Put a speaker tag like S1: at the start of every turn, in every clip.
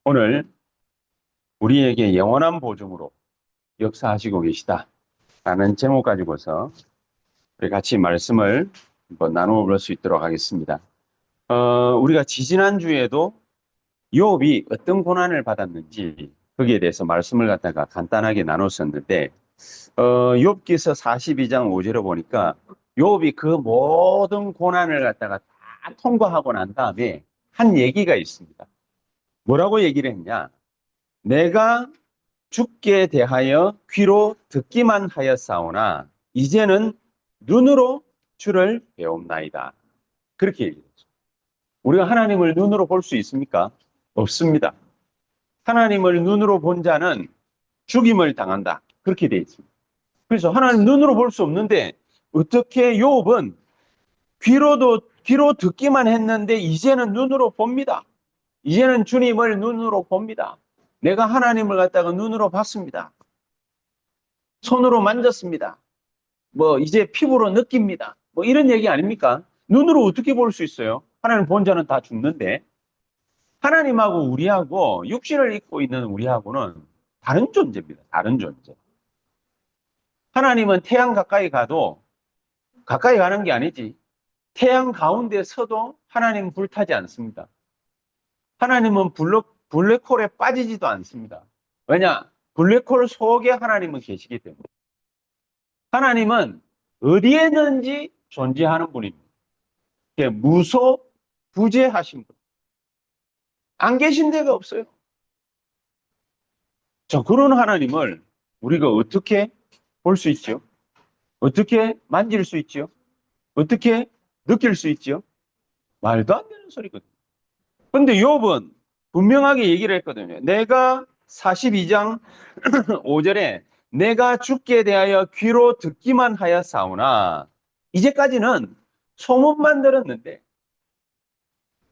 S1: 오늘 우리에게 영원한 보증으로 역사하시고 계시다 라는 제목 가지고서 우리 같이 말씀을 한번 나누어 볼 수 있도록 하겠습니다. 우리가 지지난주에도 욥이 어떤 고난을 받았는지 거기에 대해서 말씀을 갖다가 간단하게 나눴었는데 욥기서 42장 5절에 보니까 욥이 그 모든 고난을 갖다가 다 통과하고 난 다음에 한 얘기가 있습니다. 뭐라고 얘기를 했냐? 내가 죽게 대하여 귀로 듣기만 하였사오나 이제는 눈으로 주를 배움나이다. 그렇게 얘기했죠. 우리가 하나님을 눈으로 볼 수 있습니까? 없습니다. 하나님을 눈으로 본 자는 죽임을 당한다. 그렇게 되어 있습니다. 그래서 하나님 눈으로 볼 수 없는데 어떻게 욥은 귀로 듣기만 했는데 이제는 눈으로 봅니다. 이제는 주님을 눈으로 봅니다. 내가 하나님을 갖다가 눈으로 봤습니다. 손으로 만졌습니다. 이제 피부로 느낍니다. 이런 얘기 아닙니까? 눈으로 어떻게 볼 수 있어요? 하나님 본 자는 다 죽는데. 하나님하고 우리하고 육신을 입고 있는 우리하고는 다른 존재입니다. 다른 존재. 하나님은 태양 가까이 가도 가까이 가는 게 아니지. 태양 가운데 서도 하나님은 불타지 않습니다. 하나님은 블랙홀에 빠지지도 않습니다. 왜냐? 블랙홀 속에 하나님은 계시기 때문에. 하나님은 어디에든지 존재하는 분입니다. 무소부재하신 분. 안 계신 데가 없어요. 자, 그런 하나님을 우리가 어떻게 볼 수 있죠? 어떻게 만질 수 있죠? 어떻게 느낄 수 있죠? 말도 안 되는 소리거든요. 근데 욥은 분명하게 얘기를 했거든요. 내가 42장 5절에 내가 죽게 대하여 귀로 듣기만 하였사오나 이제까지는 소문만 들었는데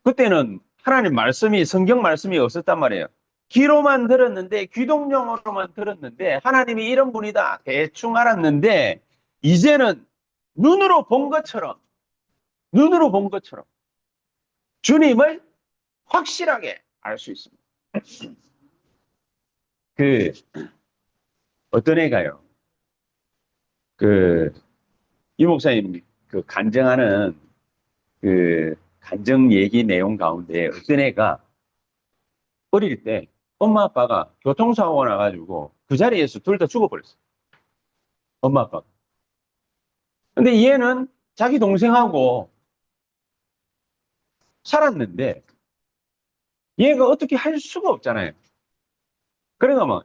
S1: 그때는 하나님 말씀이 성경 말씀이 없었단 말이에요. 귀로만 들었는데 귀동용으로만 들었는데 하나님이 이런 분이다 대충 알았는데 이제는 눈으로 본 것처럼 주님을 확실하게 알 수 있습니다. 그 어떤 애가요. 이 목사님 간증하는 간증 얘기 내용 가운데 어떤 애가 어릴 때 엄마 아빠가 교통사고가 나가지고 그 자리에서 둘 다 죽어버렸어요. 엄마 아빠가. 근데 얘는 자기 동생하고 살았는데 얘가 어떻게 할 수가 없잖아요. 그러니까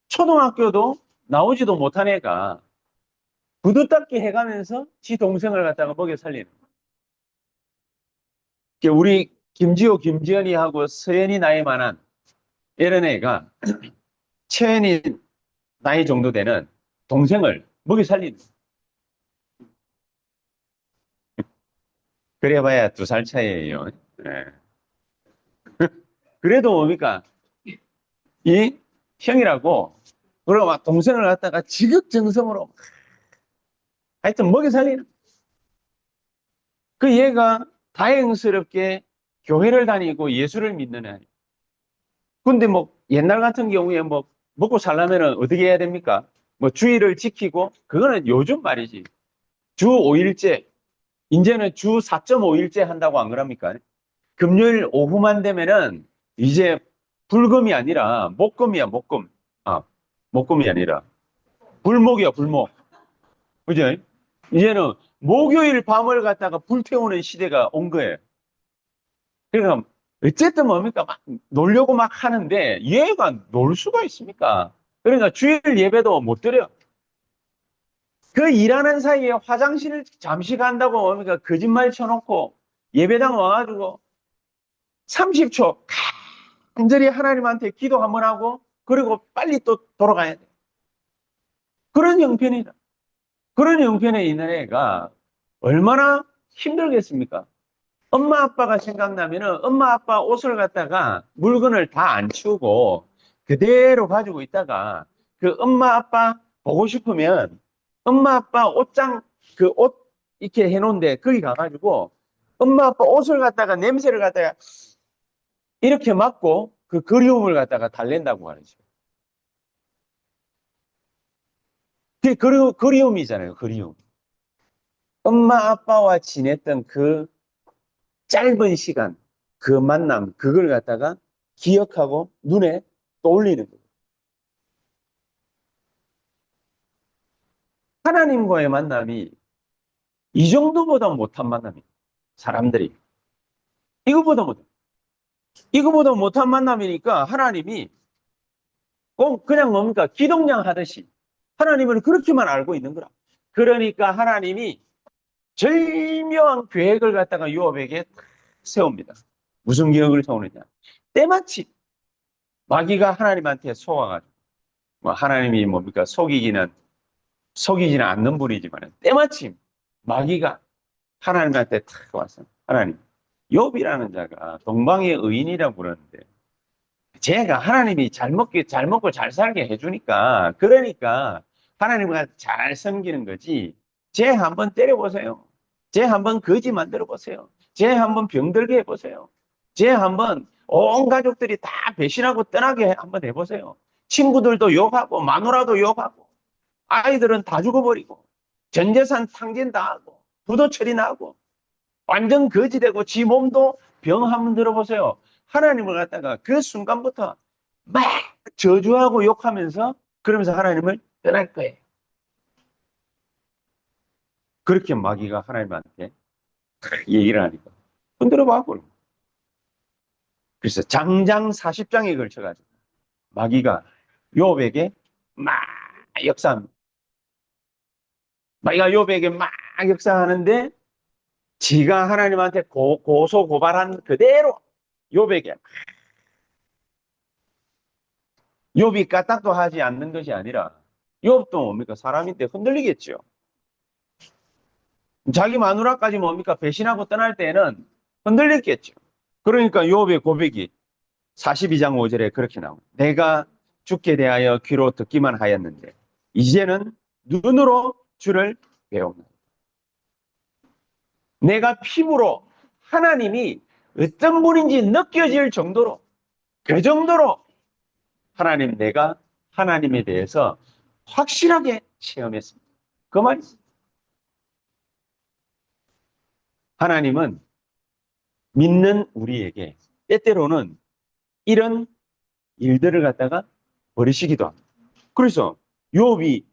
S1: 초등학교도 나오지도 못한 애가 구두 닦기 해가면서 지 동생을 갖다가 먹여 살리는 거예요. 우리 김지호, 김지연이하고 서연이 나이 만한 이런 애가 채연이 나이 정도 되는 동생을 먹여 살리는 거예요. 그래봐야 2살 차이예요. 네. 그래도 뭡니까? 이 형이라고 그러고 막 동생을 갖다가 지극정성으로 하여튼 먹여 살리는 그 얘가 다행스럽게 교회를 다니고 예수를 믿는 애. 근데 옛날 같은 경우에 먹고 살려면 어떻게 해야 됩니까? 주일을 지키고 그거는 요즘 말이지. 주 5일째 이제는 주 4.5일째 한다고 안 그럽니까? 금요일 오후만 되면은 이제 불금이 아니라 목금이야, 목금. 목금이 아니라 불목이야, 불목. 그죠? 이제는 목요일 밤을 갖다가 불태우는 시대가 온 거예요. 그러니까 어쨌든 뭡니까? 막 놀려고 막 하는데 얘가 놀 수가 있습니까? 그러니까 주일 예배도 못 드려. 그 일하는 사이에 화장실을 잠시 간다고 뭡니까? 거짓말 쳐놓고 예배당 와가지고 30초 간절히 하나님한테 기도 한번 하고 그리고 빨리 또 돌아가야 돼. 그런 형편이다. 그런 형편에 있는 애가 얼마나 힘들겠습니까? 엄마 아빠가 생각나면은 엄마 아빠 옷을 갖다가 물건을 다 안 치우고 그대로 가지고 있다가 그 엄마 아빠 보고 싶으면 엄마 아빠 옷장 그 옷 이렇게 해놓은데 거기 가가지고 엄마 아빠 옷을 갖다가 냄새를 갖다가 이렇게 맞고 그 그리움을 갖다가 달랜다고 하죠. 그게 그리움이잖아요. 그리움. 엄마 아빠와 지냈던 그 짧은 시간, 그 만남, 그걸 갖다가 기억하고 눈에 떠올리는 거예요. 하나님과의 만남이 이 정도보다 못한 만남이에요. 사람들이. 이거보다 못, 이거보다 못한 만남이니까 하나님이 꼭 그냥 뭡니까? 기동량 하듯이 하나님을 그렇게만 알고 있는 거라. 그러니까 하나님이 절묘한 계획을 갖다가 요압에게 세웁니다. 무슨 계획을 세우느냐? 때마침 마귀가 하나님한테 속아가지고 뭐 하나님이 뭡니까? 속이지는 않는 분이지만 때마침 마귀가 하나님한테 탁 와서 하나님 욥이라는 자가 동방의 의인이라고 부르는데 제가 하나님이 잘 먹고 잘 살게 해주니까 그러니까 하나님과 잘 섬기는 거지. 쟤 한번 때려보세요. 쟤 한번 거지 만들어 보세요. 쟤 한번 병들게 해보세요. 쟤 한번 온 가족들이 다 배신하고 떠나게 한번 해보세요. 친구들도 욕하고 마누라도 욕하고 아이들은 다 죽어버리고 전 재산 탕진 다 하고 부도 처리 나고 완전 거지 되고 지 몸도 병 한번 들어보세요. 하나님을 갖다가 그 순간부터 막 저주하고 욕하면서 그러면서 하나님을 떠날 거예요. 그렇게 마귀가 하나님한테 얘기를 하니까 흔들어 봐. 그래서 장장 40장에 걸쳐가지고 마귀가 욥에게 막 역사합니다. 마귀가 욥에게 막 역사하는데 지가 하나님한테 고소 고발한 그대로 욥에게 욥이 까딱도 하지 않는 것이 아니라 욥도 뭡니까? 사람인데 흔들리겠죠. 자기 마누라까지 뭡니까? 배신하고 떠날 때는 흔들렸겠죠. 그러니까 욥의 고백이 42장 5절에 그렇게 나옵니다. 내가 죽게 대하여 귀로 듣기만 하였는데 이제는 눈으로 주를 배웁니다. 내가 피부로 하나님이 어떤 분인지 느껴질 정도로 그 정도로 내가 하나님에 대해서 확실하게 체험했습니다. 그 말이 하나님은 믿는 우리에게 때때로는 이런 일들을 갖다가 버리시기도 합니다. 그래서 욥이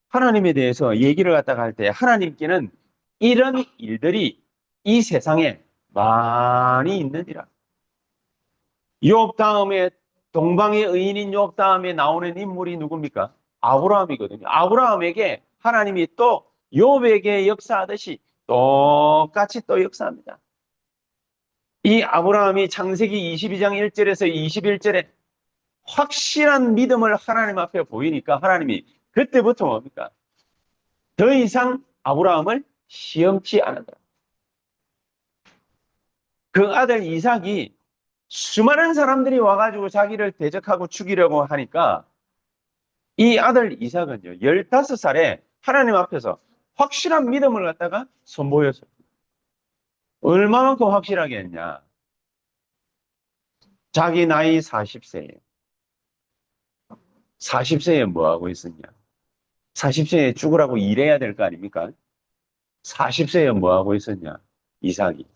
S1: 하나님에 대해서 얘기를 갖다가 할 때 하나님께는 이런 일들이 이 세상에 많이 있느니라. 욥 다음에 동방의 의인인 욥 다음에 나오는 인물이 누굽니까? 아브라함이거든요. 아브라함에게 하나님이 또 욥에게 역사하듯이 똑같이 또 역사합니다. 이 아브라함이 창세기 22장 1절에서 21절에 확실한 믿음을 하나님 앞에 보이니까 하나님이 그때부터 뭡니까? 더 이상 아브라함을 시험치 않으더라. 그 아들 이삭이 수많은 사람들이 와가지고 자기를 대적하고 죽이려고 하니까 이 아들 이삭은요, 15살에 하나님 앞에서 확실한 믿음을 갖다가 선보였어요. 얼마만큼 확실하게 했냐? 자기 나이 40세에 40세에 뭐 하고 있었냐? 40세에 죽으라고 일해야 될 거 아닙니까? 40세에 뭐 하고 있었냐? 이삭이.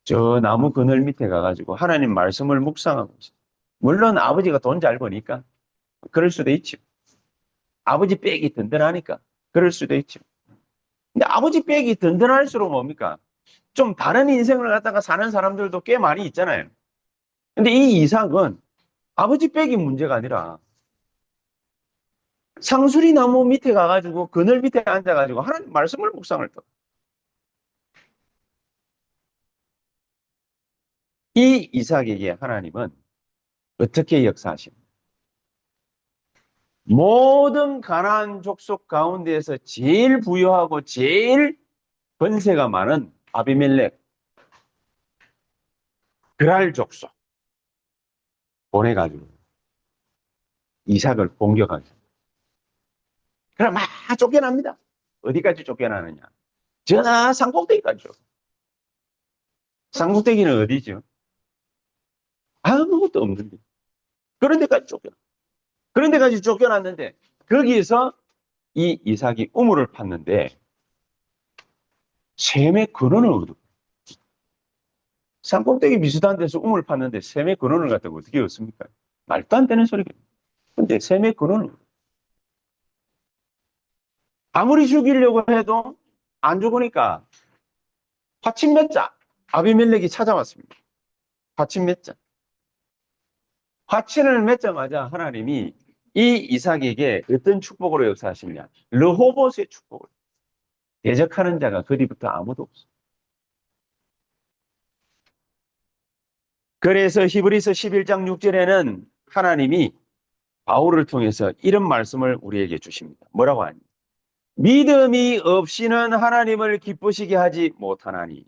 S1: 저 나무 그늘 밑에 가가지고 하나님 말씀을 묵상하고 있어요. 물론 아버지가 돈 잘 버니까 그럴 수도 있죠. 아버지 빽이 든든하니까 그럴 수도 있죠. 근데 아버지 빽이 든든할수록 뭡니까? 좀 다른 인생을 갖다가 사는 사람들도 꽤 많이 있잖아요. 근데 이 이삭은 아버지 빽이 문제가 아니라 상수리 나무 밑에 가가지고 그늘 밑에 앉아가지고 하나님 말씀을 묵상을 또. 이 이삭에게 하나님은 어떻게 역사하십니까? 모든 가나안 족속 가운데에서 제일 부유하고 제일 번세가 많은 아비멜렉 그랄 족속 보내가지고 이삭을 공격하죠. 그럼 막 쫓겨납니다. 어디까지 쫓겨나느냐? 저 산꼭대기까지 쫓겨. 산꼭대기는 어디죠? 아무것도 없는데. 그런 데까지 쫓겨나. 그런 데까지 쫓겨났는데, 거기에서 이 이삭이 우물을 팠는데, 샘의 근원을 얻어. 산꼭대기 비슷한 데서 우물을 팠는데, 샘의 근원을 갖다가 어떻게 얻습니까? 말도 안 되는 소리가. 근데 샘의 근원을 얻어. 아무리 죽이려고 해도 안 죽으니까, 화친 몇 자, 아비멜렉이 찾아왔습니다. 화친 몇 자. 화친을 맺자마자 하나님이 이 이삭에게 어떤 축복으로 역사하시냐. 르호봇의 축복을. 대적하는 자가 그 뒤부터 아무도 없어. 그래서 히브리서 11장 6절에는 하나님이 바울을 통해서 이런 말씀을 우리에게 주십니다. 뭐라고 하니? 믿음이 없이는 하나님을 기쁘시게 하지 못하나니.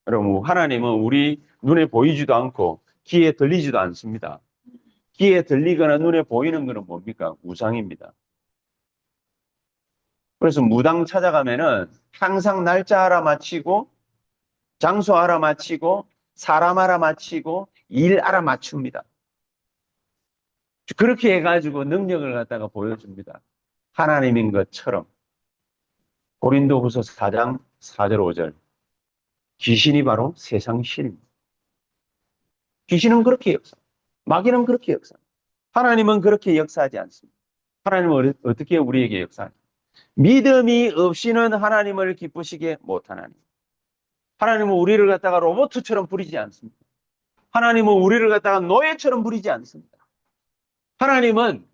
S1: 여러분, 하나님은 우리 눈에 보이지도 않고 귀에 들리지도 않습니다. 귀에 들리거나 눈에 보이는 것은 뭡니까? 우상입니다. 그래서 무당 찾아가면은 항상 날짜 알아맞히고 장소 알아맞히고 사람 알아맞히고 일 알아맞춥니다. 그렇게 해가지고 능력을 갖다가 보여줍니다. 하나님인 것처럼. 고린도후서 4장 4절 5절. 귀신이 바로 세상 신. 귀신은 그렇게 역사. 마귀는 그렇게 역사. 하나님은 그렇게 역사하지 않습니다. 하나님은 어떻게 우리에게 역사하냐? 믿음이 없이는 하나님을 기쁘시게 못하나니. 하나님은 우리를 갖다가 로봇처럼 부리지 않습니다. 하나님은 우리를 갖다가 노예처럼 부리지 않습니다. 하나님은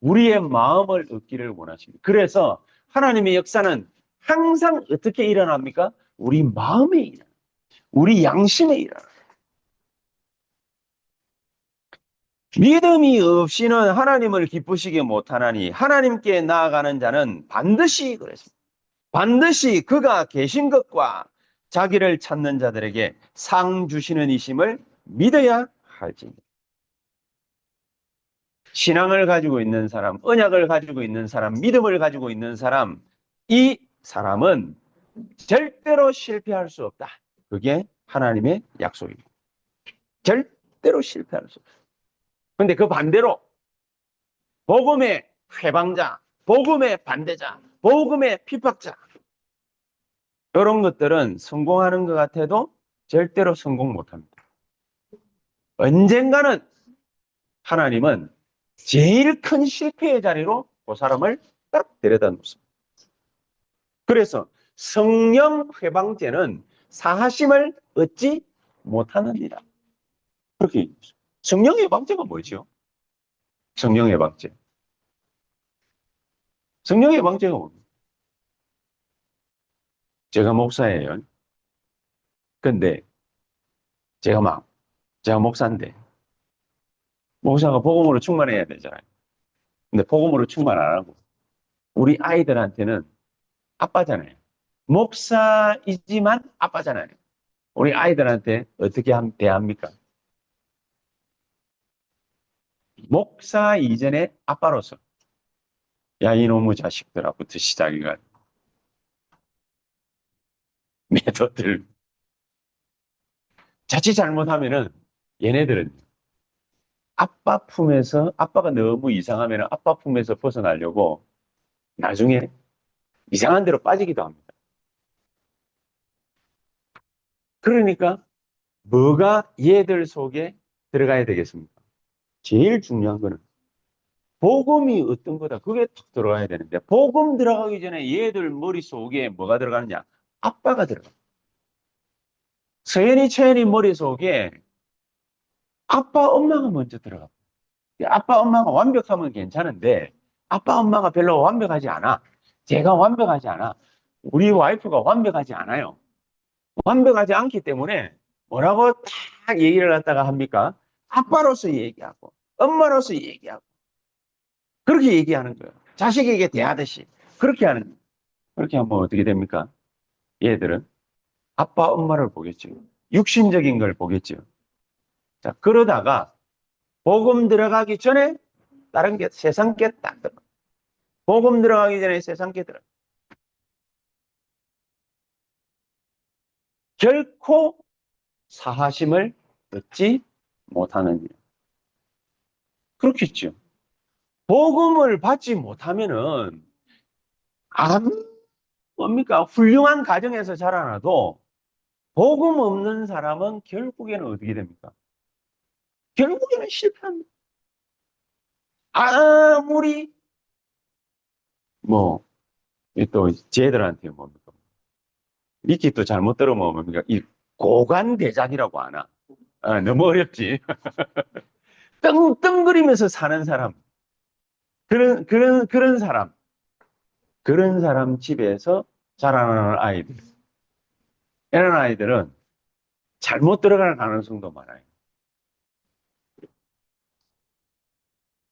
S1: 우리의 마음을 얻기를 원하십니다. 그래서 하나님의 역사는 항상 어떻게 일어납니까? 우리 마음에 일어나. 우리 양심에 일어나. 믿음이 없이는 하나님을 기쁘시게 못하나니 하나님께 나아가는 자는 반드시 그랬습니다. 반드시 그가 계신 것과 자기를 찾는 자들에게 상 주시는 이심을 믿어야 할지니. 신앙을 가지고 있는 사람, 언약을 가지고 있는 사람, 믿음을 가지고 있는 사람, 이 사람은 절대로 실패할 수 없다. 그게 하나님의 약속입니다. 절대로 실패할 수 없다. 근데 그 반대로 복음의 회방자, 복음의 반대자, 복음의 핍박자 이런 것들은 성공하는 것 같아도 절대로 성공 못합니다. 언젠가는 하나님은 제일 큰 실패의 자리로 그 사람을 딱 데려다 놓습니다. 그래서 성령 회방죄는 사하심을 얻지 못하느니라. 그렇게 얘기했어요. 성령 회방죄가 뭐죠? 성령 회방죄. 성령 회방죄가 뭡니까? 제가 목사예요. 근데 제가 목사인데 목사가 복음으로 충만해야 되잖아요. 근데 복음으로 충만 안 하고 우리 아이들한테는 아빠잖아요. 목사이지만 아빠잖아요. 우리 아이들한테 어떻게 대합니까? 목사 이전에 아빠로서 야 이놈의 자식들하고부터 시작이가 매도들 자칫 잘못하면은 얘네들은 아빠 품에서 아빠가 너무 이상하면 아빠 품에서 벗어나려고 나중에 이상한 데로 빠지기도 합니다. 그러니까 뭐가 얘들 속에 들어가야 되겠습니까? 제일 중요한 거는 복음이 어떤 거다. 그게 탁 들어가야 되는데 복음 들어가기 전에 얘들 머릿속에 뭐가 들어가느냐? 아빠가 들어가. 서연이 채연이 머릿속에 아빠 엄마가 먼저 들어가. 아빠 엄마가 완벽하면 괜찮은데 아빠 엄마가 별로 완벽하지 않아. 제가 완벽하지 않아. 우리 와이프가 완벽하지 않아요. 완벽하지 않기 때문에 뭐라고 딱 얘기를 갖다가 합니까? 아빠로서 얘기하고 엄마로서 얘기하고 그렇게 얘기하는 거예요. 자식에게 대하듯이 그렇게 하는 거예요. 그렇게 하면 어떻게 됩니까? 얘들은 아빠 엄마를 보겠죠. 육신적인 걸 보겠죠. 자, 그러다가 복음 들어가기 전에 다른 게 세상 게 딱 들어. 복음 들어가기 전에 세상 게 들어. 결코 사하심을 얻지 못하는 일. 그렇겠죠. 복음을 받지 못하면은, 뭡니까? 훌륭한 가정에서 자라나도, 복음 없는 사람은 결국에는 어떻게 됩니까? 결국에는 실패합니다. 아무리, 뭐, 또, 쟤들한테 뭡니까? 믿기 또 잘못 들으면 뭡니까? 이 고관대작이라고 하나? 너무 어렵지. 떵떵거리면서 사는 사람. 그런 사람. 그런 사람 집에서 자라나는 아이들. 이런 아이들은 잘못 들어갈 가능성도 많아요.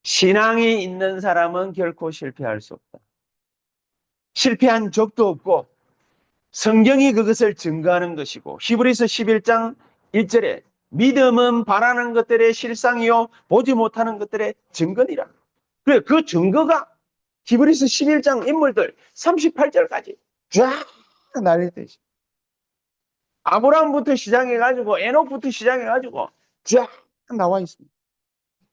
S1: 신앙이 있는 사람은 결코 실패할 수 없다. 실패한 적도 없고 성경이 그것을 증거하는 것이고 히브리서 11장 1절에 믿음은 바라는 것들의 실상이요 보지 못하는 것들의 증거니라. 그래 그 증거가 히브리서 11장 인물들 38절까지 쫙 날리듯이 아브라함부터 시작해가지고 에녹부터 시작해가지고 쫙 나와 있습니다.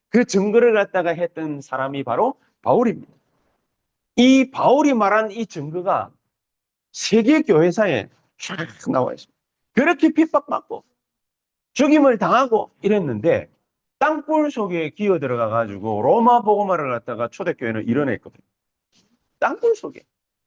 S1: 그 증거를 갖다가 했던 사람이 바로 바울입니다. 이 바울이 말한 이 증거가 세계 교회사에 쫙 나와 있습니다. 그렇게 핍박받고 죽임을 당하고 이랬는데 땅굴 속에 기어 들어가 가지고 로마 복음화를 갖다가 초대교회는 이뤄냈거든요. 땅굴 속에.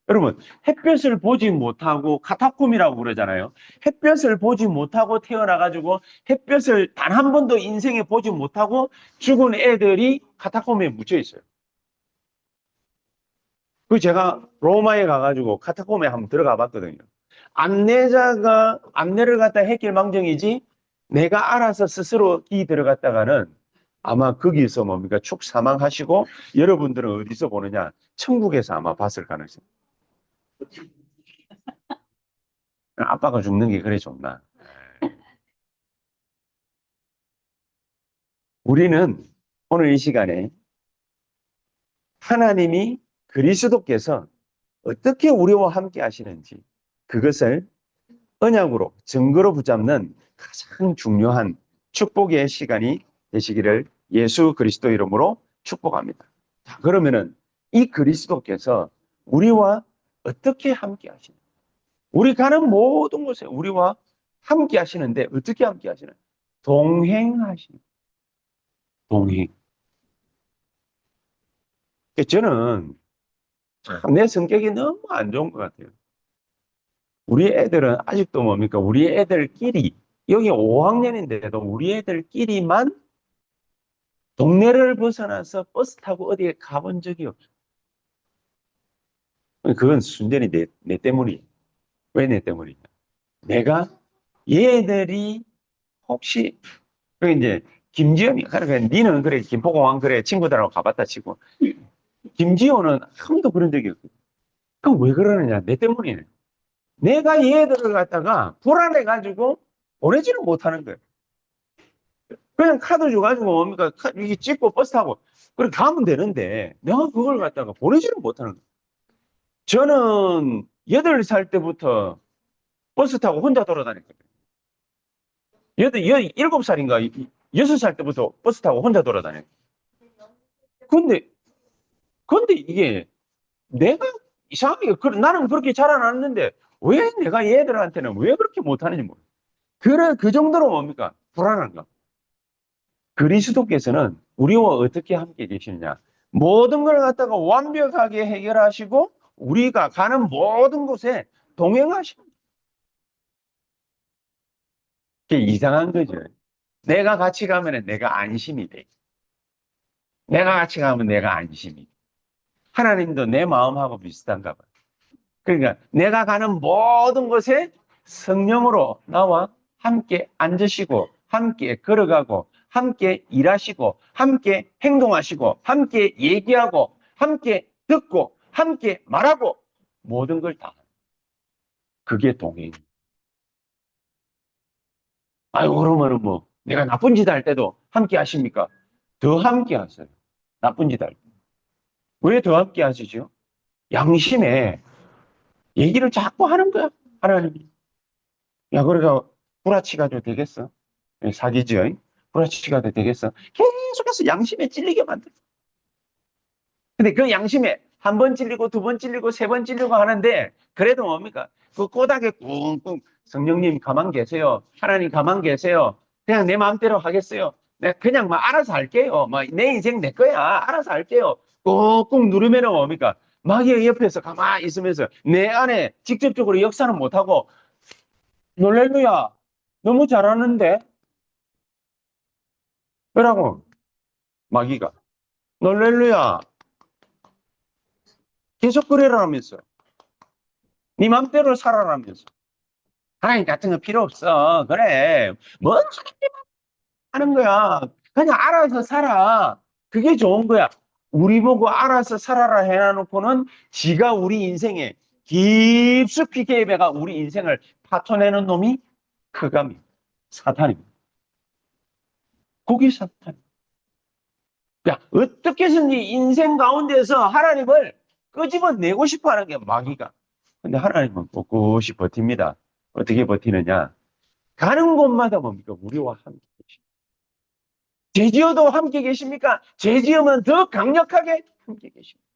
S1: 여러분 햇볕을 보지 못하고 카타콤이라고 그러잖아요. 햇볕을 보지 못하고 태어나 가지고 햇볕을 단 한 번도 인생에 보지 못하고 죽은 애들이 카타콤에 묻혀 있어요. 그 제가 로마에 가가지고 카타콤에 한번 들어가 봤거든요. 안내자가 안내를 갖다 했길 망정이지 내가 알아서 스스로 들어갔다가는 아마 거기서 뭡니까 축 사망하시고 여러분들은 어디서 보느냐 천국에서 아마 봤을 가능성. 아빠가 죽는 게 그래 좋나? 우리는 오늘 이 시간에 하나님이 그리스도께서 어떻게 우리와 함께 하시는지 그것을 언약으로 증거로 붙잡는 가장 중요한 축복의 시간이 되시기를 예수 그리스도 이름으로 축복합니다. 자, 그러면은 이 그리스도께서 우리와 어떻게 함께 하시는지 우리 가는 모든 곳에 우리와 함께 하시는데 어떻게 함께 하시는? 동행하시는. 동행. 저는 참 내 성격이 너무 안 좋은 것 같아요. 우리 애들은 아직도 뭡니까? 우리 애들끼리 여기 5학년인데도 우리 애들끼리만 동네를 벗어나서 버스 타고 어디에 가본 적이 없어요. 그건 순전히 내 때문이에요. 왜 내 때문이냐? 내가 얘들이 혹시 그 이제 김지현이 그러니까 니는 그래 김포공항 그래 친구들하고 가봤다 치고 김지호는 한 번도 그런 적이 없거든. 그럼 왜 그러느냐? 내 때문이네. 내가 얘들을 갖다가 불안해가지고 보내지를 못하는 거예요. 그냥 카드 줘가지고 뭡니까? 이게 찍고 버스 타고 그렇게 가면 되는데 내가 그걸 갖다가 보내지를 못하는 거예요. 저는 8살 때부터 버스 타고 혼자 돌아다녔거든요. 7살인가 6살 때부터 버스 타고 혼자 돌아다녔어요. 근데, 근데 이게 내가 이상하게 나는 그렇게 자라났는데 왜 내가 얘들한테는 왜 그렇게 못하는지 모르겠어요. 그 정도로 뭡니까? 불안한가? 그리스도께서는 우리와 어떻게 함께 계시느냐? 모든 걸 갖다가 완벽하게 해결하시고 우리가 가는 모든 곳에 동행하시는 게 이상한 거죠. 내가 같이 가면 내가 안심이 돼. 내가 같이 가면 내가 안심이 돼. 하나님도 내 마음하고 비슷한가 봐. 그러니까 내가 가는 모든 곳에 성령으로 나와 함께 앉으시고 함께 걸어가고 함께 일하시고 함께 행동하시고 함께 얘기하고 함께 듣고 함께 말하고 모든 걸 다. 그게 동행. 아유 그러면은 뭐 내가 나쁜 짓 할 때도 함께 하십니까? 더 함께 하세요. 나쁜 짓 할 때. 왜 더 함께 하시죠? 양심에 얘기를 자꾸 하는 거야. 하나님이. 야, 그러니까 구라치가지고 되겠어? 사기죠. 브라치가 되겠어? 계속해서 양심에 찔리게 만들어. 근데 그 양심에 한 번 찔리고 두 번 찔리고 세 번 찔리고 하는데 그래도 뭡니까? 그 꼬닥에 꿍꿍 성령님 가만 계세요. 하나님 가만 계세요. 그냥 내 마음대로 하겠어요. 내가 그냥 막 알아서 할게요. 막 내 인생 내 거야. 알아서 할게요. 꾹꾹 누르면은 뭡니까? 마귀의 옆에서 가만히 있으면서 내 안에 직접적으로 역사는 못하고 놀랄루야 너무 잘하는데? 왜라고? 마귀가 놀랄루야 계속 그래라면서 네 맘대로 살아라면서 하나님 같은 거 필요 없어. 그래. 뭔 하는 거야. 그냥 알아서 살아. 그게 좋은 거야. 우리 보고 알아서 살아라 해놔놓고는 지가 우리 인생에 깊숙이 개입해가 우리 인생을 파토내는 놈이 그감이 사탄입니다. 그게 사탄. 야, 어떻게 해서든지 인생 가운데서 하나님을 끄집어내고 싶어 하는 게 마귀가. 근데 하나님은 꿋꿋이 버팁니다. 어떻게 버티느냐? 가는 곳마다 뭡니까? 우리와 함께 계십니다. 죄 지어도 함께 계십니까? 죄 지으면 더 강력하게 함께 계십니다.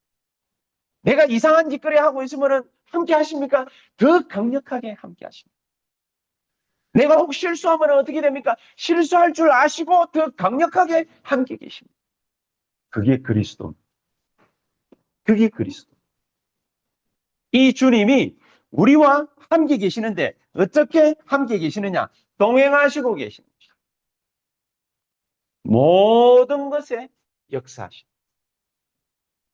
S1: 내가 이상한 짓거리 하고 있으면 함께 하십니까? 더 강력하게 함께 하십니다. 내가 혹 실수하면 어떻게 됩니까? 실수할 줄 아시고 더 강력하게 함께 계십니다. 그게 그리스도. 그게 그리스도. 이 주님이 우리와 함께 계시는데 어떻게 함께 계시느냐? 동행하시고 계십니다. 모든 것에 역사하십니다.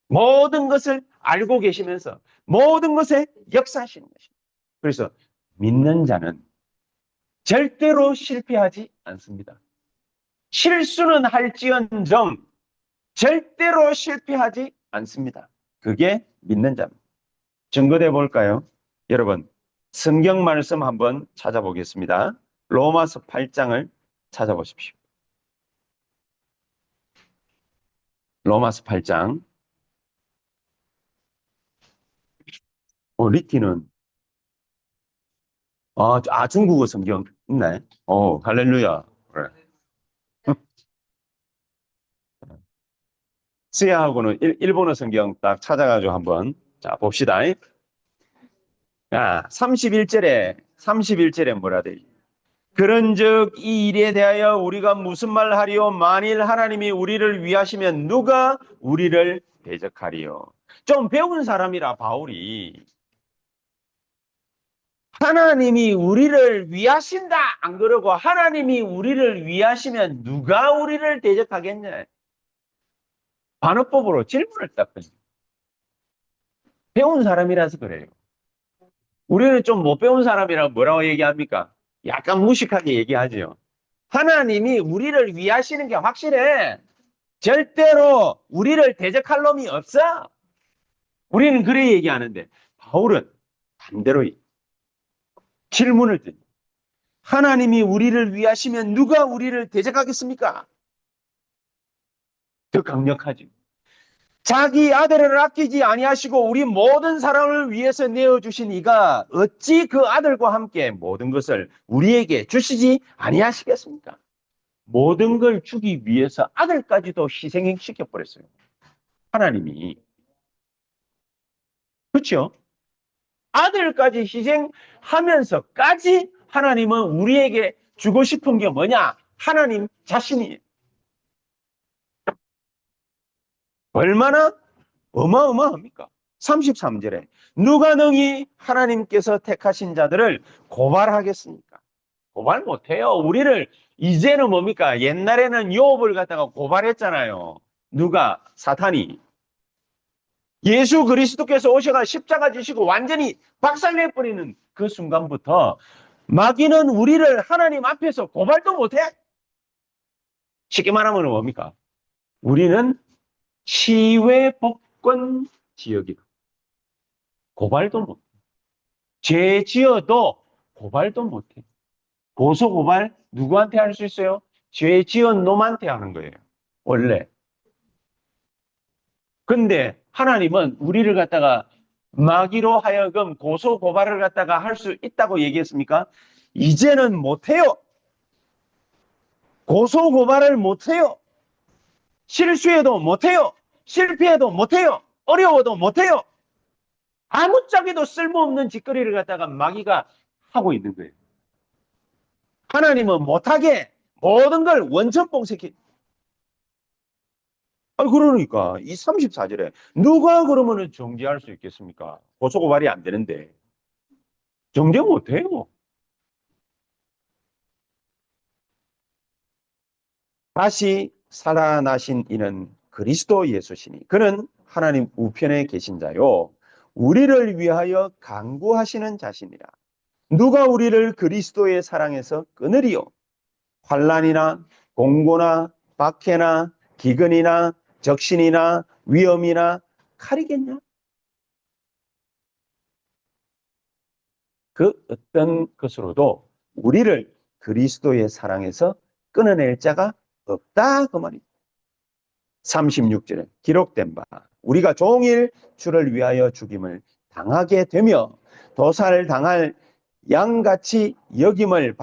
S1: 모든 것을 알고 계시면서 모든 것에 역사하시는 것입니다. 그래서 믿는 자는 절대로 실패하지 않습니다. 실수는 할지언정 절대로 실패하지 않습니다. 그게 믿는 자입니다. 증거돼 볼까요? 여러분, 성경 말씀 한번 찾아보겠습니다. 로마서 8장을 찾아보십시오. 로마서 8장. 리티는 중국어 성경 있네. 할렐루야. 그래. 스야하고는 일본어 성경 딱 찾아가지고 한번 자 봅시다. 31절에 뭐라 돼? 그런즉 이 일에 대하여 우리가 무슨 말 하리요? 만일 하나님이 우리를 위하시면 누가 우리를 대적하리요? 좀 배운 사람이라 바울이 하나님이 우리를 위하신다 안 그러고 하나님이 우리를 위하시면 누가 우리를 대적하겠냐? 반어법으로 질문을 딱 던져. 배운 사람이라서 그래요. 우리는 좀 못 배운 사람이라 뭐라고 얘기합니까? 약간 무식하게 얘기하죠. 하나님이 우리를 위하시는 게 확실해. 절대로 우리를 대적할 놈이 없어. 우리는 그래 얘기하는데 바울은 반대로 질문을 듭니다. 하나님이 우리를 위하시면 누가 우리를 대적하겠습니까? 더 강력하지. 자기 아들을 아끼지 아니하시고 우리 모든 사람을 위해서 내어주신 이가 어찌 그 아들과 함께 모든 것을 우리에게 주시지 아니하시겠습니까? 모든 걸 주기 위해서 아들까지도 희생시켜버렸어요. 하나님이. 그렇죠? 아들까지 희생하면서까지 하나님은 우리에게 주고 싶은 게 뭐냐? 하나님 자신이에요. 얼마나 어마어마합니까? 33절에 누가 능히 하나님께서 택하신 자들을 고발하겠습니까? 고발 못해요. 우리를 이제는 뭡니까? 옛날에는 요업을 갖다가 고발했잖아요. 누가? 사탄이. 예수 그리스도께서 오셔가 십자가 지시고 완전히 박살내버리는 그 순간부터 마귀는 우리를 하나님 앞에서 고발도 못해. 쉽게 말하면 뭡니까? 우리는 시외법권 지역이다. 고발도 못해. 죄 지어도 고발도 못해. 고소고발 누구한테 할 수 있어요? 죄 지은 놈한테 하는 거예요. 원래. 근데 하나님은 우리를 갖다가 마귀로 하여금 고소고발을 갖다가 할 수 있다고 얘기했습니까? 이제는 못해요. 고소 고발을 못해요. 실수해도 못해요. 실패해도 못해요. 어려워도 못해요. 아무짝에도 쓸모없는 짓거리를 갖다가 마귀가 하고 있는 거예요. 하나님은 못하게 모든 걸 원천봉쇄해. 그러니까 이 34절에 누가 그러면 정죄할 수 있겠습니까? 고소고발이 안 되는데 정죄 못해요. 다시 살아나신 이는 그리스도 예수시니 그는 하나님 우편에 계신 자요 우리를 위하여 간구하시는 자시니라. 누가 우리를 그리스도의 사랑에서 끊으리요? 환난이나 공고나 박해나 기근이나 적신이나 위험이나 칼이겠냐? 그 어떤 것으로도 우리를 그리스도의 사랑에서 끊어낼 자가 없다 그 말입니다. 36절에 기록된 바 우리가 종일 주를 위하여 죽임을 당하게 되며 도살당할 양같이 여김을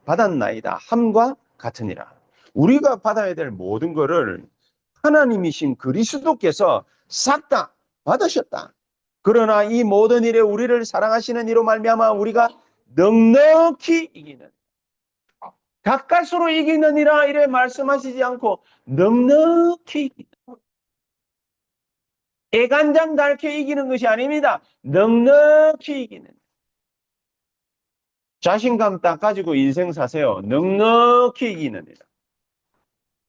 S1: 받았나이다 함과 같으니라. 우리가 받아야 될 모든 것을 하나님이신 그리스도께서 싹 다 받으셨다. 그러나 이 모든 일에 우리를 사랑하시는 이로 말미암아 우리가 넉넉히 이기는 가까스로 이기느니라 이래 말씀하시지 않고 넉넉히 애간장 달게 이기는 것이 아닙니다. 넉넉히 이기는. 자신감 딱 가지고 인생 사세요. 넉넉히 이기느니라.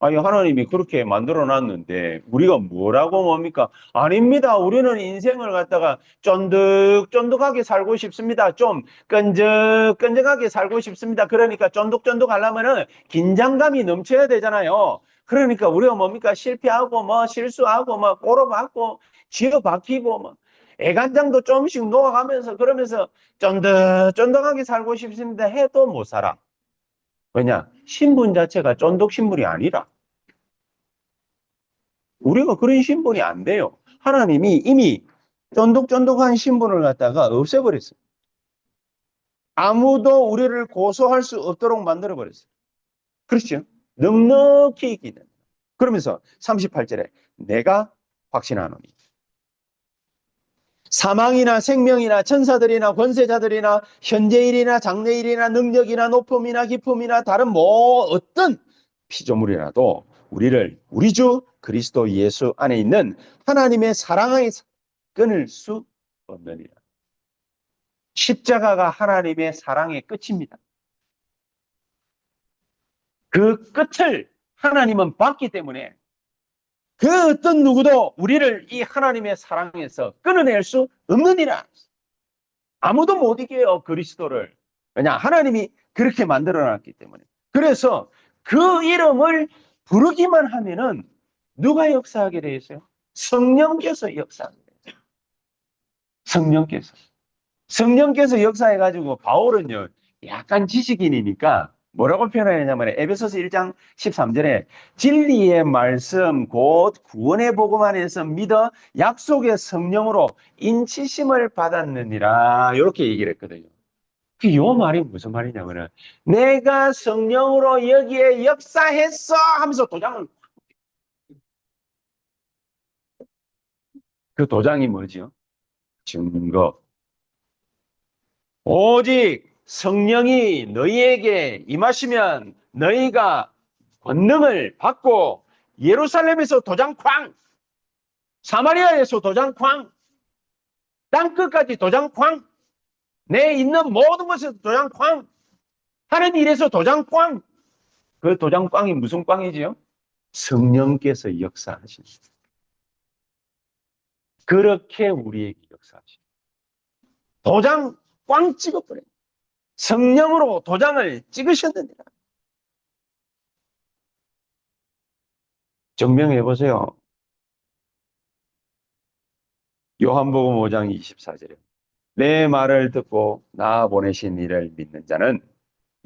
S1: 아니 하나님이 그렇게 만들어 놨는데 우리가 뭐라고 뭡니까? 아닙니다. 우리는 인생을 갖다가 쫀득쫀득하게 살고 싶습니다. 좀 끈적끈적하게 살고 싶습니다. 그러니까 쫀득쫀득 하려면은 긴장감이 넘쳐야 되잖아요. 그러니까 우리가 뭡니까? 실패하고 뭐 실수하고 뭐 꼬로박고 쥐어박히고 뭐 애간장도 조금씩 녹아가면서 그러면서 쫀득쫀득하게 살고 싶습니다. 해도 못 살아. 왜냐? 신분 자체가 쫀득 신분이 아니라 우리가 그런 신분이 안 돼요. 하나님이 이미 쫀득쫀득한 신분을 갖다가 없애버렸어요. 아무도 우리를 고소할 수 없도록 만들어버렸어요. 그렇죠? 넉넉히 있기는. 그러면서 38절에 내가 확신하노니 사망이나 생명이나 천사들이나 권세자들이나 현재일이나 장래일이나 능력이나 높음이나 깊음이나 다른 뭐 어떤 피조물이라도 우리를 우리 주 그리스도 예수 안에 있는 하나님의 사랑에 끊을 수 없느니라. 십자가가 하나님의 사랑의 끝입니다. 그 끝을 하나님은 봤기 때문에 그 어떤 누구도 우리를 이 하나님의 사랑에서 끊어낼 수 없느니라. 아무도 못 이겨요, 그리스도를. 왜냐? 하나님이 그렇게 만들어놨기 때문에. 그래서 그 이름을 부르기만 하면은 누가 역사하게 되어 있어요? 성령께서 역사하게 되어 있어요. 성령께서. 성령께서 역사해가지고 바울은요, 약간 지식인이니까 뭐라고 표현하냐면 에베소서 1장 13절에 진리의 말씀 곧 구원의 복음 안에서 믿어 약속의 성령으로 인치심을 받았느니라 이렇게 얘기를 했거든요. 이 말이 무슨 말이냐면은 내가 성령으로 여기에 역사했어 하면서 도장을 그 도장이 뭐지요? 증거. 오직 성령이 너희에게 임하시면 너희가 권능을 받고 예루살렘에서 도장 쾅, 사마리아에서 도장 쾅, 땅끝까지 도장 쾅, 내 있는 모든 것에서 도장 쾅, 하는 일에서 도장 꽝. 그 도장 꽝이 무슨 꽝이지요? 성령께서 역사하십니다. 그렇게 우리에게 역사하십니다. 도장 꽝 찍어버려요. 성령으로 도장을 찍으셨느니라. 증명해 보세요. 요한복음 5장 24절에 내 말을 듣고 나 보내신 이를 믿는 자는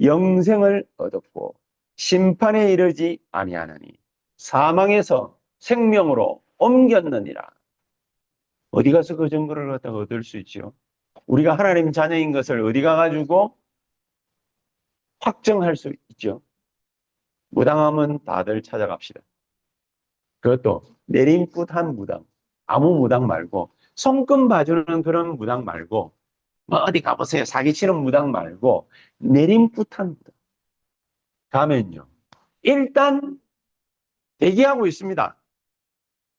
S1: 영생을 얻었고 심판에 이르지 아니하나니 사망에서 생명으로 옮겼느니라. 어디 가서 그 증거를 갖다가 얻을 수 있죠? 우리가 하나님 자녀인 것을 어디 가가지고 확정할 수 있죠? 무당하면 다들 찾아갑시다. 그것도 내림굿한 무당. 아무 무당 말고, 손금 봐주는 그런 무당 말고, 뭐 어디 가보세요. 사기치는 무당 말고, 내림굿한 무당. 가면요. 일단 대기하고 있습니다.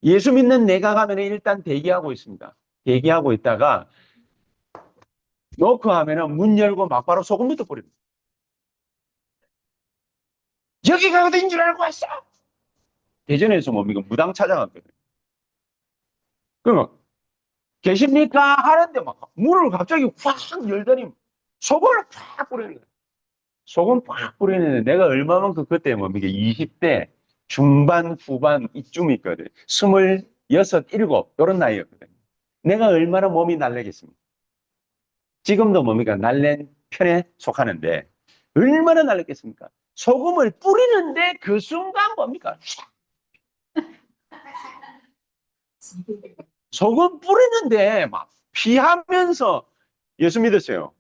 S1: 예수 믿는 내가 가면 일단 대기하고 있습니다. 대기하고 있다가, 놓고 하면은 문 열고 막바로 소금부터 뿌립니다. 여기가 어딘 줄 알고 왔어? 대전에서 뭡니까? 무당 찾아갔거든요. 그러면 계십니까? 하는데 막 문을 갑자기 확 열더니 소금을 팍 뿌리는 거예요. 소금 팍 뿌리는데 내가 얼마만큼 그때 뭡니까? 20대 중반, 후반 이쯤 있거든. 26, 7 이런 나이였거든요. 내가 얼마나 몸이 날래겠습니까? 지금도 뭡니까? 날랜 편에 속하는데 얼마나 날랬겠습니까? 소금을 뿌리는데 그 순간 뭡니까? 소금 뿌리는데 막 피하면서 예수 믿으세요.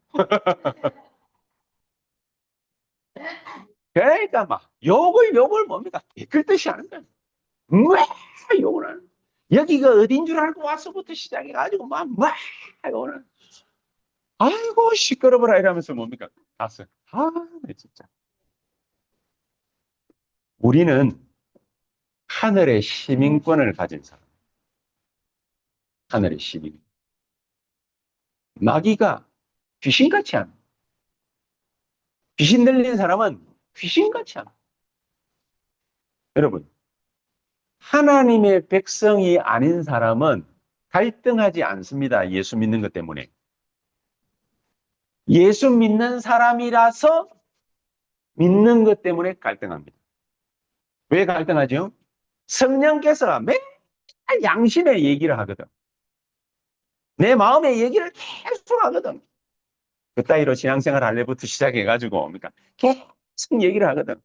S1: 그러니까 막 욕을 뭡니까? 댓글 뜻이 하는 거예요. 막 욕을 하는 거예요. 여기가 어딘 줄 알고 와서부터 시작해가지고 막 욕을 하는 거예요. 아이고 시끄러워라 이러면서 뭡니까? 갔어요. 아, 네, 진짜. 우리는 하늘의 시민권을 가진 사람. 하늘의 시민. 마귀가 귀신같이 합니다. 귀신 들린 사람은 귀신같이 합니다. 여러분, 하나님의 백성이 아닌 사람은 갈등하지 않습니다. 예수 믿는 것 때문에. 예수 믿는 사람이라서 믿는 것 때문에 갈등합니다. 왜 갈등하죠? 성령께서 맨날 양심의 얘기를 하거든. 내 마음의 얘기를 계속 하거든. 그 따위로 신앙생활 할래부터 시작해가지고, 그러니까 계속 얘기를 하거든.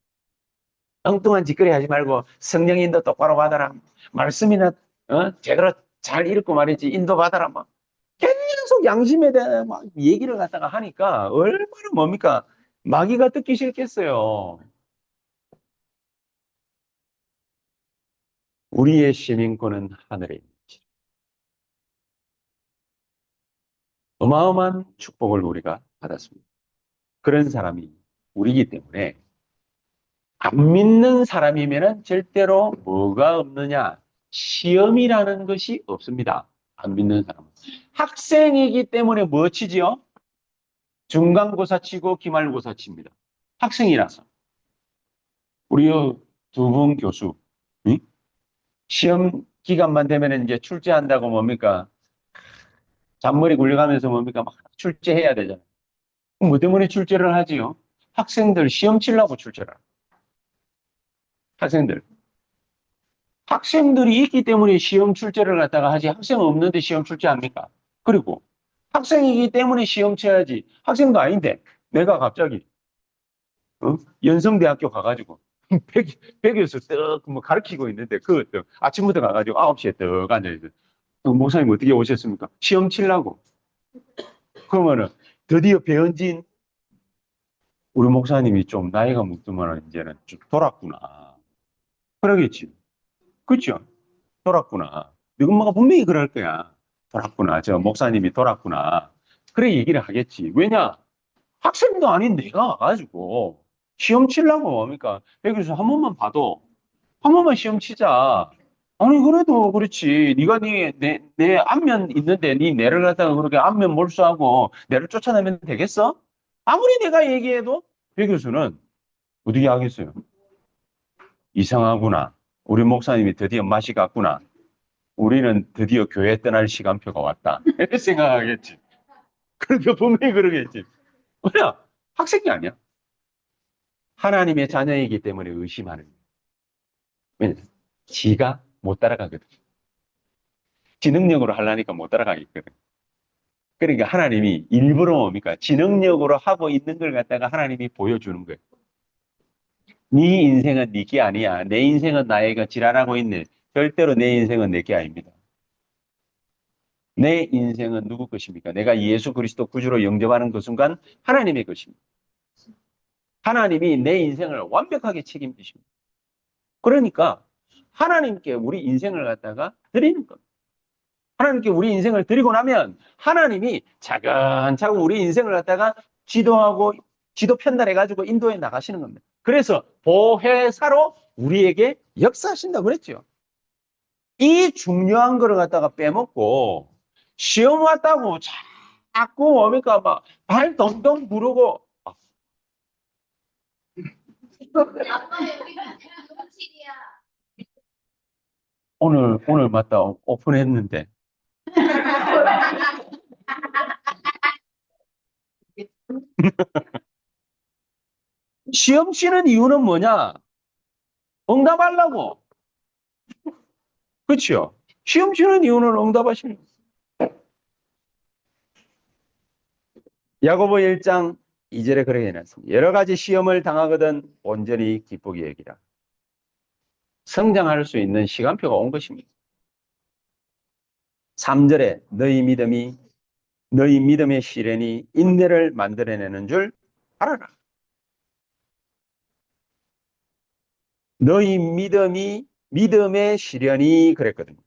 S1: 엉뚱한 짓거리 하지 말고 성령 인도 똑바로 받아라. 말씀이나 제대로 잘 읽고 말이지 인도 받아라. 막 계속 양심에 대한 막 얘기를 갖다가 하니까 얼마나 뭡니까? 마귀가 듣기 싫겠어요. 우리의 시민권은 하늘에 있는 어마어마한 축복을 우리가 받았습니다. 그런 사람이 우리이기 때문에 안 믿는 사람이면 절대로 뭐가 없느냐? 시험이라는 것이 없습니다. 안 믿는 사람은. 학생이기 때문에 뭐 치지요? 중간고사 치고 기말고사 칩니다. 학생이라서. 우리 두 분 교수, 응? 시험 기간만 되면 이제 출제한다고 뭡니까? 잔머리 굴려가면서 뭡니까? 막 출제해야 되잖아요. 뭐 때문에 출제를 하지요? 학생들 시험 치려고 출제를 합니다. 학생들. 학생들이 있기 때문에 시험 출제를 갖다가 하지 학생 없는데 시험 출제합니까? 그리고 학생이기 때문에 시험 쳐야지 학생도 아닌데 내가 갑자기 연성대학교 가가지고 백여서 떡뭐 가르치고 있는데 그떡 아침부터 가가지고 9시에 떡 앉아있어. 목사님 어떻게 오셨습니까? 시험 치려고. 그러면은 드디어 배현진 우리 목사님이 좀 나이가 먹더만 이제는 좀 돌았구나. 그러겠지. 그렇죠? 돌았구나. 네 엄마가 분명히 그럴 거야. 돌았구나. 저 목사님이 돌았구나. 그래 얘기를 하겠지. 왜냐? 학생도 아닌 내가 와가지고 시험 치려고 뭡니까? 여기서 한 번만 봐도 한 번만 시험 치자. 아니 그래도 그렇지. 네가 내 안면 있는데 네 뇌를 갖다가 그렇게 안면 몰수하고 뇌를 쫓아내면 되겠어? 아무리 내가 얘기해도 배 교수는 어떻게 하겠어요? 이상하구나. 우리 목사님이 드디어 맛이 갔구나. 우리는 드디어 교회 떠날 시간표가 왔다. 이렇게 생각하겠지. 그러니까 분명히 그러겠지. 뭐야? 학생이 아니야. 하나님의 자녀이기 때문에 의심하는 거예요. 왜냐? 지가 못 따라가거든. 지능력으로 하려니까 못 따라가겠거든. 그러니까 하나님이 일부러 뭡니까? 지능력으로 하고 있는 걸 갖다가 하나님이 보여주는 거예요. 네 인생은 네게 아니야. 내 인생은 나이가 지랄하고 있네. 절대로 내 인생은 내게 아닙니다. 내 인생은 누구 것입니까? 내가 예수 그리스도 구주로 영접하는 그 순간 하나님의 것입니다. 하나님이 내 인생을 완벽하게 책임지십니다. 그러니까 하나님께 우리 인생을 갖다가 드리는 겁니다. 하나님께 우리 인생을 드리고 나면 하나님이 차근차근 우리 인생을 갖다가 지도하고 지도 편달해가지고 인도해 나가시는 겁니다. 그래서 보혜사로 우리에게 역사하신다고 그랬죠. 이 중요한 거를 갖다가 빼먹고 시험 왔다고 자꾸 뭡니까 막 발 동동 구르고 오늘 맞다 오픈했는데 시험 치는 이유는 뭐냐? 응답하려고. 그렇죠? 시험 치는 이유는 응답하시는 거예요. 야고보 1장 2절에 그렇게 해놨습니다. 여러 가지 시험을 당하거든 온전히 기쁘게 여기라. 성장할 수 있는 시간표가 온 것입니다. 3절에 너희 믿음의 시련이 인내를 만들어내는 줄 알아라. 너희 믿음의 시련이 그랬거든요.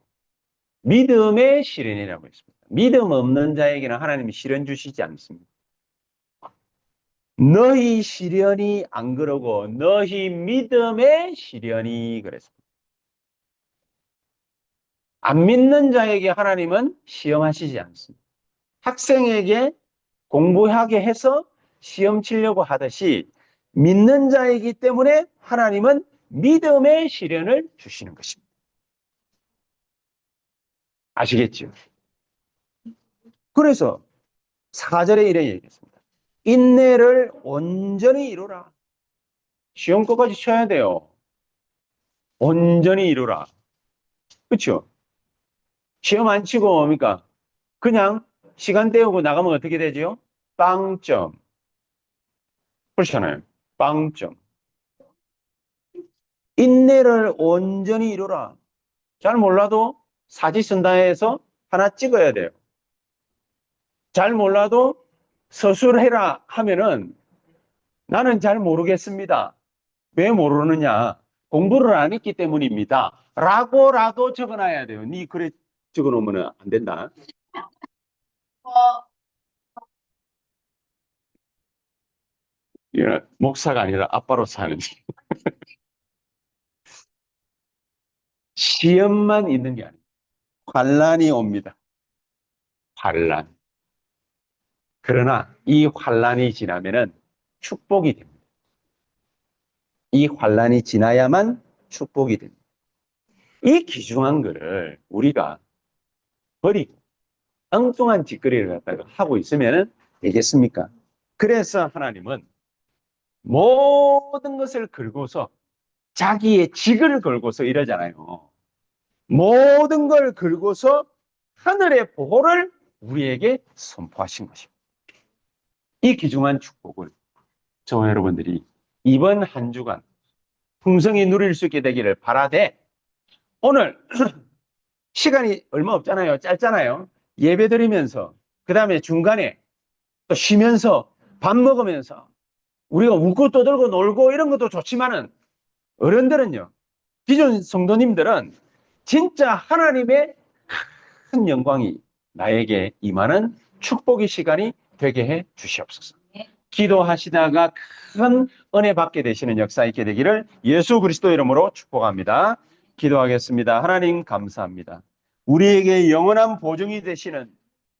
S1: 믿음의 시련이라고 했습니다. 믿음 없는 자에게는 하나님이 시련 주시지 않습니다. 너희 시련이 안 그러고 너희 믿음의 시련이 그랬습니다. 안 믿는 자에게 하나님은 시험하시지 않습니다. 학생에게 공부하게 해서 시험 치려고 하듯이 믿는 자이기 때문에 하나님은 믿음의 시련을 주시는 것입니다. 아시겠죠? 그래서 4절에 이런 얘기했습니다. 인내를 온전히 이루라. 시험 끝까지 쳐야 돼요. 온전히 이루라. 그렇죠? 시험 안 치고 뭡니까? 그냥 시간 때우고 나가면 어떻게 되죠? 빵점. 그렇잖아요. 빵점. 인내를 온전히 이루라. 잘 몰라도 사지선다 해서 하나 찍어야 돼요. 잘 몰라도 서술해라 하면은 나는 잘 모르겠습니다. 왜 모르느냐? 공부를 안 했기 때문입니다. 라고라도 적어놔야 돼요. 니 그래 적어놓으면 안 된다. 목사가 아니라 아빠로서 하는 시험만 있는 게 아니에요. 환란이 옵니다. 환란. 그러나 이 환란이 지나면은 축복이 됩니다. 이 환란이 지나야만 축복이 됩니다. 이 귀중한 거를 우리가 버리고 엉뚱한 짓거리를 갖다가 하고 있으면 되겠습니까? 그래서 하나님은 모든 것을 걸고서 자기의 직을 걸고서 이러잖아요. 모든 걸 걸고서 하늘의 보호를 우리에게 선포하신 것입니다. 이 귀중한 축복을 저와 여러분들이 이번 한 주간 풍성히 누릴 수 있게 되기를 바라되 오늘 시간이 얼마 없잖아요. 짧잖아요. 예배 드리면서 그 다음에 중간에 또 쉬면서 밥 먹으면서 우리가 웃고 떠들고 놀고 이런 것도 좋지만은 어른들은요. 기존 성도님들은 진짜 하나님의 큰 영광이 나에게 임하는 축복의 시간이 되게 해 주시옵소서. 기도하시다가 큰 은혜 받게 되시는 역사 있게 되기를 예수 그리스도 이름으로 축복합니다. 기도하겠습니다. 하나님 감사합니다. 우리에게 영원한 보증이 되시는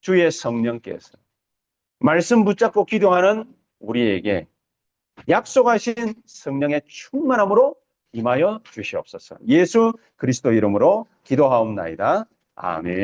S1: 주의 성령께서 말씀 붙잡고 기도하는 우리에게 약속하신 성령의 충만함으로 임하여 주시옵소서. 예수 그리스도 이름으로 기도하옵나이다. 아멘.